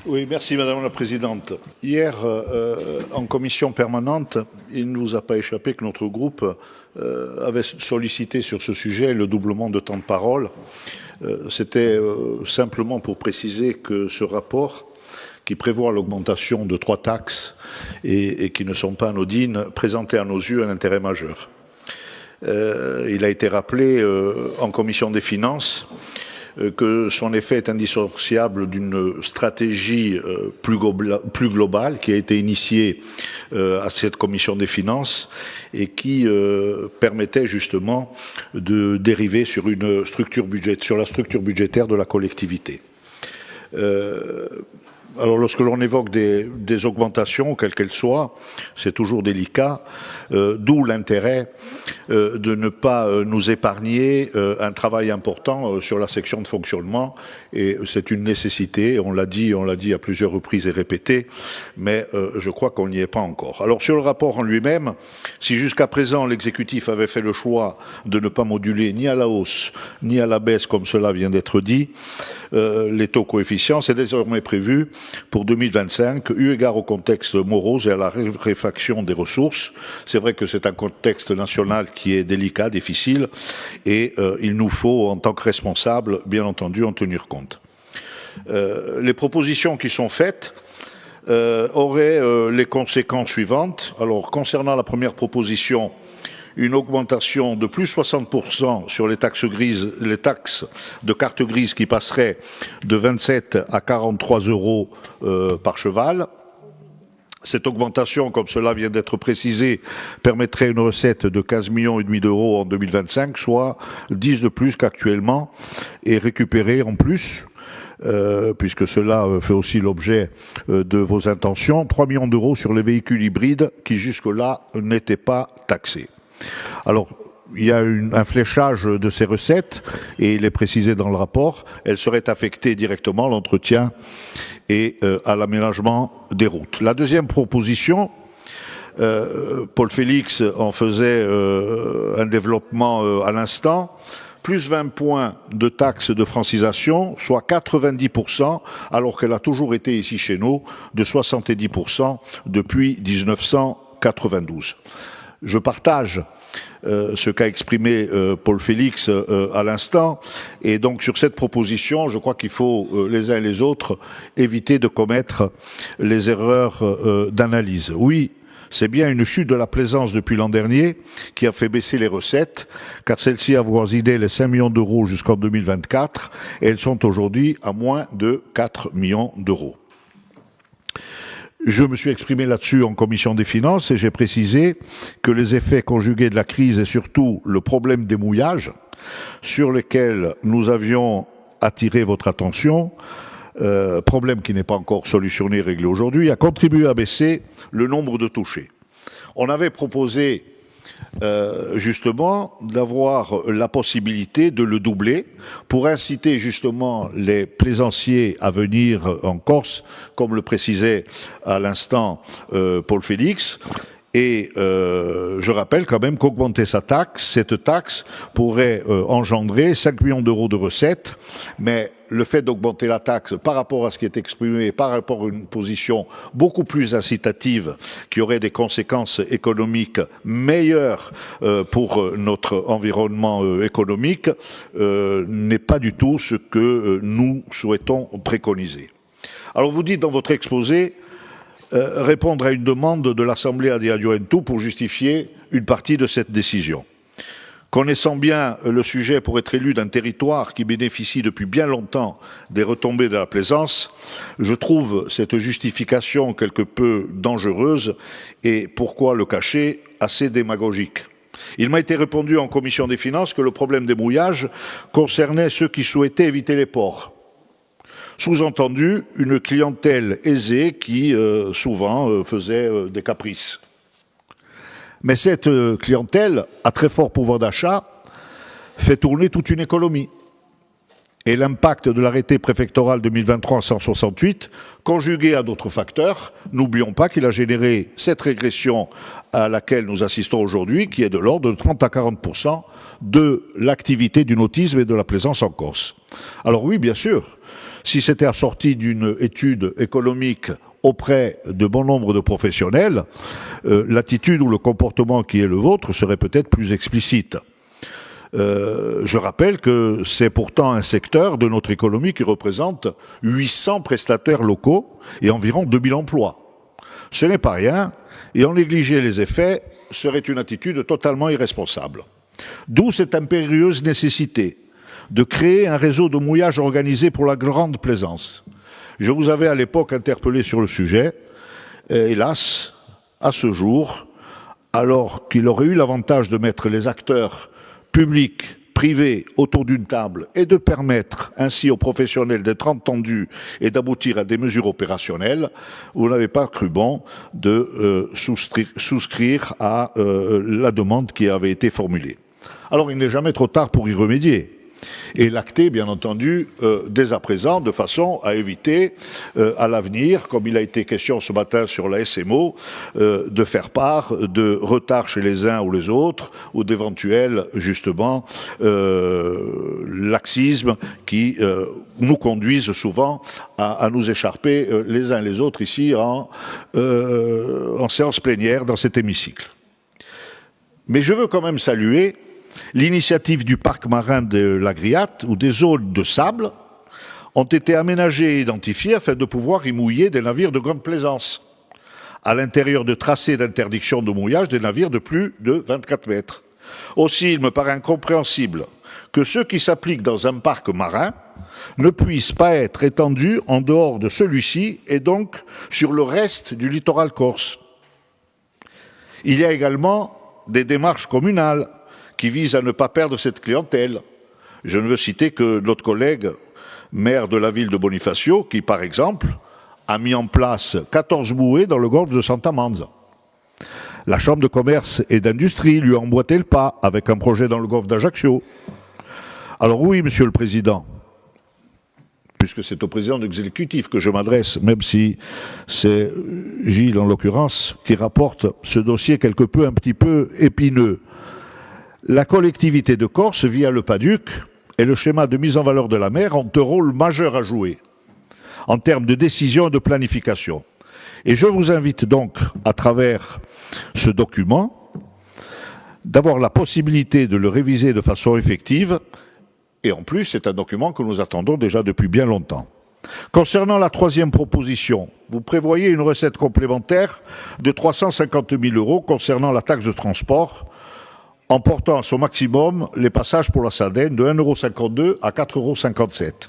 Oui, merci Madame la Présidente. Hier, en commission permanente, il ne nous a pas échappé que notre groupe avait sollicité sur ce sujet le doublement de temps de parole. C'était simplement pour préciser que ce rapport, qui prévoit l'augmentation de 3 taxes et qui ne sont pas anodines, présentait à nos yeux un intérêt majeur. Il a été rappelé en commission des finances que son effet est indissociable d'une stratégie plus globale qui a été initiée à cette commission des finances et qui permettait justement de dériver sur la structure budgétaire de la collectivité. Alors, lorsque l'on évoque des augmentations, quelles qu'elles soient, c'est toujours délicat, d'où l'intérêt de ne pas nous épargner un travail important sur la section de fonctionnement, et c'est une nécessité, on l'a dit à plusieurs reprises et répété, mais je crois qu'on n'y est pas encore. Alors, sur le rapport en lui-même, si jusqu'à présent l'exécutif avait fait le choix de ne pas moduler ni à la hausse ni à la baisse, comme cela vient d'être dit, les taux coefficients, c'est désormais prévu pour 2025, eu égard au contexte morose et à la raréfaction des ressources. C'est vrai que c'est un contexte national qui est délicat, difficile, et il nous faut, en tant que responsables, bien entendu, en tenir compte. Les propositions qui sont faites auraient les conséquences suivantes. Alors, concernant la première proposition, une augmentation de plus 60% sur les taxes de carte grise qui passeraient de 27 à 43 euros par cheval. Cette augmentation, comme cela vient d'être précisé, permettrait une recette de 15,5 millions d'euros en 2025, soit 10 de plus qu'actuellement, et récupérer en plus, puisque cela fait aussi l'objet de vos intentions, 3 millions d'euros sur les véhicules hybrides qui jusque-là n'étaient pas taxés. Alors, il y a un fléchage de ces recettes, et il est précisé dans le rapport, elles seraient affectées directement à l'entretien et à l'aménagement des routes. La deuxième proposition, Paul Félix en faisait un développement à l'instant, plus 20 points de taxe de francisation, soit 90%, alors qu'elle a toujours été ici chez nous de 70% depuis 1992. Je partage ce qu'a exprimé Paul Félix à l'instant, et donc sur cette proposition, je crois qu'il faut les uns et les autres éviter de commettre les erreurs d'analyse. Oui, c'est bien une chute de la plaisance depuis l'an dernier qui a fait baisser les recettes, car celles-ci avoisinaient les 5 millions d'euros jusqu'en 2024, et elles sont aujourd'hui à moins de 4 millions d'euros. Je me suis exprimé là-dessus en commission des finances et j'ai précisé que les effets conjugués de la crise et surtout le problème des mouillages, sur lesquels nous avions attiré votre attention, problème qui n'est pas encore solutionné, réglé aujourd'hui, a contribué à baisser le nombre de touchés. On avait proposé justement d'avoir la possibilité de le doubler pour inciter justement les plaisanciers à venir en Corse, comme le précisait à l'instant Paul Félix. Et je rappelle quand même qu'augmenter cette taxe pourrait engendrer 5 millions d'euros de recettes, mais le fait d'augmenter la taxe par rapport à ce qui est exprimé, par rapport à une position beaucoup plus incitative qui aurait des conséquences économiques meilleures pour notre environnement économique, n'est pas du tout ce que nous souhaitons préconiser. Alors vous dites dans votre exposé répondre à une demande de l'Assemblée Adiaduentu pour justifier une partie de cette décision. Connaissant bien le sujet pour être élu d'un territoire qui bénéficie depuis bien longtemps des retombées de la plaisance, je trouve cette justification quelque peu dangereuse et, pourquoi le cacher, assez démagogique. Il m'a été répondu en commission des finances que le problème des mouillages concernait ceux qui souhaitaient éviter les ports. Sous-entendu, une clientèle aisée qui, souvent, faisait des caprices. Mais cette clientèle, à très fort pouvoir d'achat, fait tourner toute une économie. Et l'impact de l'arrêté préfectoral 2023-168, conjugué à d'autres facteurs, n'oublions pas qu'il a généré cette régression à laquelle nous assistons aujourd'hui, qui est de l'ordre de 30 à 40% de l'activité du nautisme et de la plaisance en Corse. Alors oui, bien sûr, si c'était assorti d'une étude économique auprès de bon nombre de professionnels, l'attitude ou le comportement qui est le vôtre serait peut-être plus explicite. Je rappelle que c'est pourtant un secteur de notre économie qui représente 800 prestataires locaux et environ 2000 emplois. Ce n'est pas rien, et en négliger les effets serait une attitude totalement irresponsable. D'où cette impérieuse nécessité de créer un réseau de mouillage organisé pour la grande plaisance. Je vous avais à l'époque interpellé sur le sujet, et hélas, à ce jour, alors qu'il aurait eu l'avantage de mettre les acteurs publics, privés autour d'une table et de permettre ainsi aux professionnels d'être entendus et d'aboutir à des mesures opérationnelles, vous n'avez pas cru bon de souscrire à la demande qui avait été formulée. Alors il n'est jamais trop tard pour y remédier. Et l'acter, bien entendu, dès à présent, de façon à éviter à l'avenir, comme il a été question ce matin sur la SMO, de faire part de retards chez les uns ou les autres, ou d'éventuels, justement, laxismes qui nous conduisent souvent à nous écharper les uns les autres ici en séance plénière dans cet hémicycle. Mais je veux quand même saluer l'initiative du parc marin de la Griate, où des zones de sable ont été aménagées et identifiées afin de pouvoir y mouiller des navires de grande plaisance, à l'intérieur de tracés d'interdiction de mouillage des navires de plus de 24 mètres. Aussi, il me paraît incompréhensible que ceux qui s'appliquent dans un parc marin ne puissent pas être étendus en dehors de celui-ci et donc sur le reste du littoral corse. Il y a également des démarches communales qui vise à ne pas perdre cette clientèle. Je ne veux citer que notre collègue maire de la ville de Bonifacio, qui, par exemple, a mis en place 14 bouées dans le golfe de Santa Manza. La Chambre de commerce et d'industrie lui a emboîté le pas avec un projet dans le golfe d'Ajaccio. Alors oui, Monsieur le Président, puisque c'est au président de l'exécutif que je m'adresse, même si c'est Gilles, en l'occurrence, qui rapporte ce dossier quelque peu, un petit peu épineux. La collectivité de Corse, via le PADUC et le schéma de mise en valeur de la mer, ont un rôle majeur à jouer en termes de décision et de planification. Et je vous invite donc, à travers ce document, d'avoir la possibilité de le réviser de façon effective. Et en plus, c'est un document que nous attendons déjà depuis bien longtemps. Concernant la troisième proposition, vous prévoyez une recette complémentaire de 350 000 € concernant la taxe de transport, en portant à son maximum les passages pour la SADEN de 1,52 € à 4,57 €.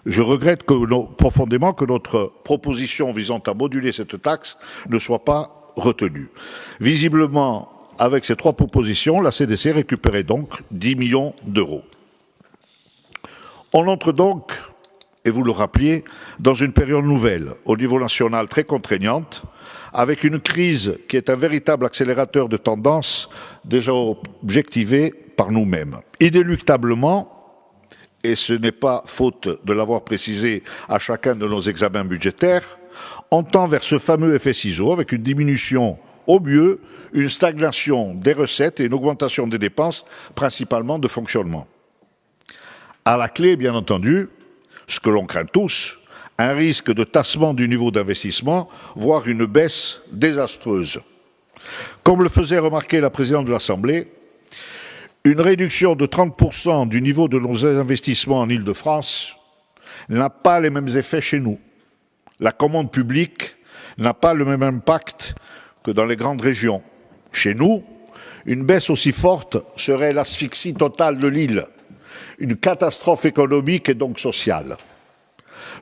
Je regrette profondément que notre proposition visant à moduler cette taxe ne soit pas retenue. Visiblement, avec ces trois propositions, la CDC récupérait donc 10 millions d'euros. On entre donc, et vous le rappeliez, dans une période nouvelle, au niveau national très contraignante, avec une crise qui est un véritable accélérateur de tendance déjà objectivé par nous-mêmes. Inéluctablement, et ce n'est pas faute de l'avoir précisé à chacun de nos examens budgétaires, on tend vers ce fameux effet ciseau avec une diminution au mieux, une stagnation des recettes et une augmentation des dépenses, principalement de fonctionnement. À la clé, bien entendu, ce que l'on craint tous, un risque de tassement du niveau d'investissement, voire une baisse désastreuse. Comme le faisait remarquer la présidente de l'Assemblée, une réduction de 30% du niveau de nos investissements en Île-de-France n'a pas les mêmes effets chez nous. La commande publique n'a pas le même impact que dans les grandes régions. Chez nous, une baisse aussi forte serait l'asphyxie totale de l'île, une catastrophe économique et donc sociale.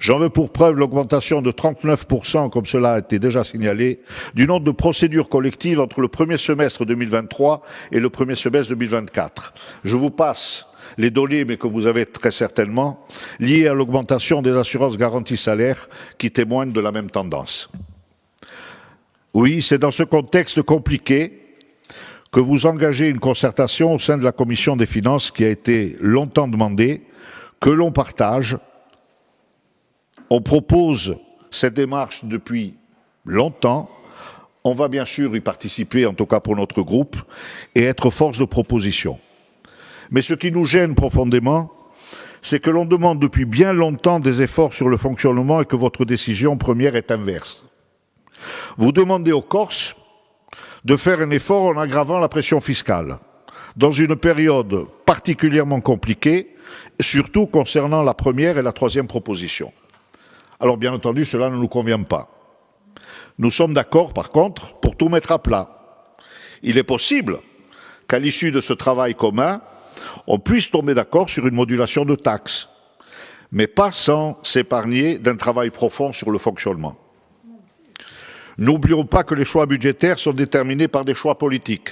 J'en veux pour preuve l'augmentation de 39%, comme cela a été déjà signalé, du nombre de procédures collectives entre le premier semestre 2023 et le premier semestre 2024. Je vous passe les données, mais que vous avez très certainement, liées à l'augmentation des assurances garanties salaires qui témoignent de la même tendance. Oui, c'est dans ce contexte compliqué que vous engagez une concertation au sein de la Commission des finances qui a été longtemps demandée, que l'on partage. On propose cette démarche depuis longtemps. On va bien sûr y participer, en tout cas pour notre groupe, et être force de proposition. Mais ce qui nous gêne profondément, c'est que l'on demande depuis bien longtemps des efforts sur le fonctionnement et que votre décision première est inverse. Vous demandez aux Corses de faire un effort en aggravant la pression fiscale, dans une période particulièrement compliquée, surtout concernant la première et la troisième proposition. Alors bien entendu, cela ne nous convient pas. Nous sommes d'accord, par contre, pour tout mettre à plat. Il est possible qu'à l'issue de ce travail commun, on puisse tomber d'accord sur une modulation de taxes, mais pas sans s'épargner d'un travail profond sur le fonctionnement. N'oublions pas que les choix budgétaires sont déterminés par des choix politiques.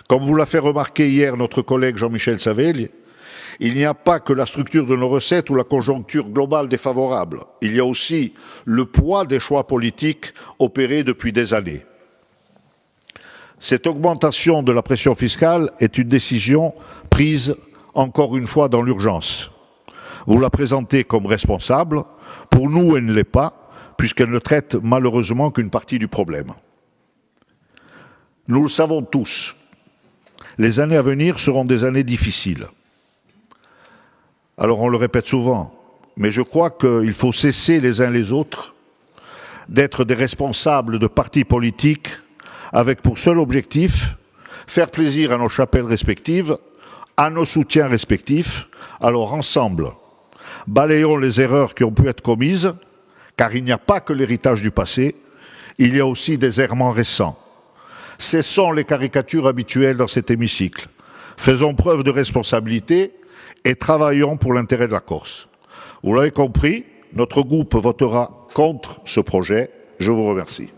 Comme vous l'a fait remarquer hier notre collègue Jean-Michel Savelli, il n'y a pas que la structure de nos recettes ou la conjoncture globale défavorable. Il y a aussi le poids des choix politiques opérés depuis des années. Cette augmentation de la pression fiscale est une décision prise, encore une fois, dans l'urgence. Vous la présentez comme responsable. Pour nous, elle ne l'est pas, puisqu'elle ne traite malheureusement qu'une partie du problème. Nous le savons tous, les années à venir seront des années difficiles. Alors on le répète souvent, mais je crois qu'il faut cesser les uns les autres d'être des responsables de partis politiques avec pour seul objectif faire plaisir à nos chapelles respectives, à nos soutiens respectifs. Alors ensemble, balayons les erreurs qui ont pu être commises, car il n'y a pas que l'héritage du passé, il y a aussi des errements récents. Cessons les caricatures habituelles dans cet hémicycle. Faisons preuve de responsabilité et travaillons pour l'intérêt de la Corse. Vous l'avez compris, notre groupe votera contre ce projet. Je vous remercie.